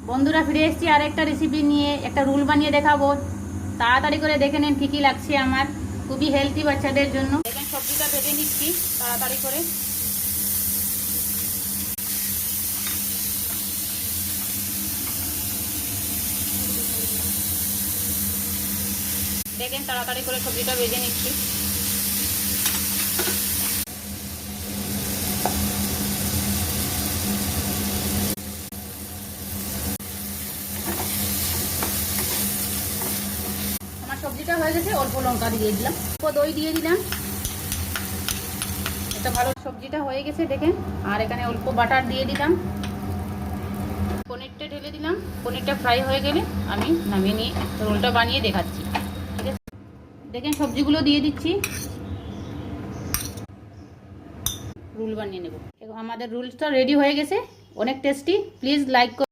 বন্ধুরা ফিরে এসেছি আর একটা রেসিপি নিয়ে, একটা রোল বানিয়ে দেখাবো। তাড়াতাড়ি করে দেখে নেন কি কি লাগছে আমার, খুবই হেলদি বাচ্চাদের জন্য। দেখেন সবজিটা ভেজে নিচ্ছি তাড়াতাড়ি করে। দেখেন তাড়াতাড়ি করে সবজিটা ভেজে নিচ্ছি। আমার সবজিটা হয়ে গেছে, অল্প লঙ্কা দিয়ে দিলাম, অল্প দই দিয়ে দিলাম। এটা ভালো, সবজিটা হয়ে গেছে দেখেন। আর এখানে অল্প বাটার দিয়ে দিলাম, পনিরটা ঢেলে দিলাম। পনিরটা ফ্রাই হয়ে গেলে আমি নামিয়ে নিয়ে রোলটা বানিয়ে দেখাচ্ছি। ঠিক আছে, দেখেন সবজিগুলো দিয়ে দিচ্ছি, রোল বানিয়ে নেব। আমাদের রোলটা রেডি হয়ে গেছে, অনেক টেস্টি। Please like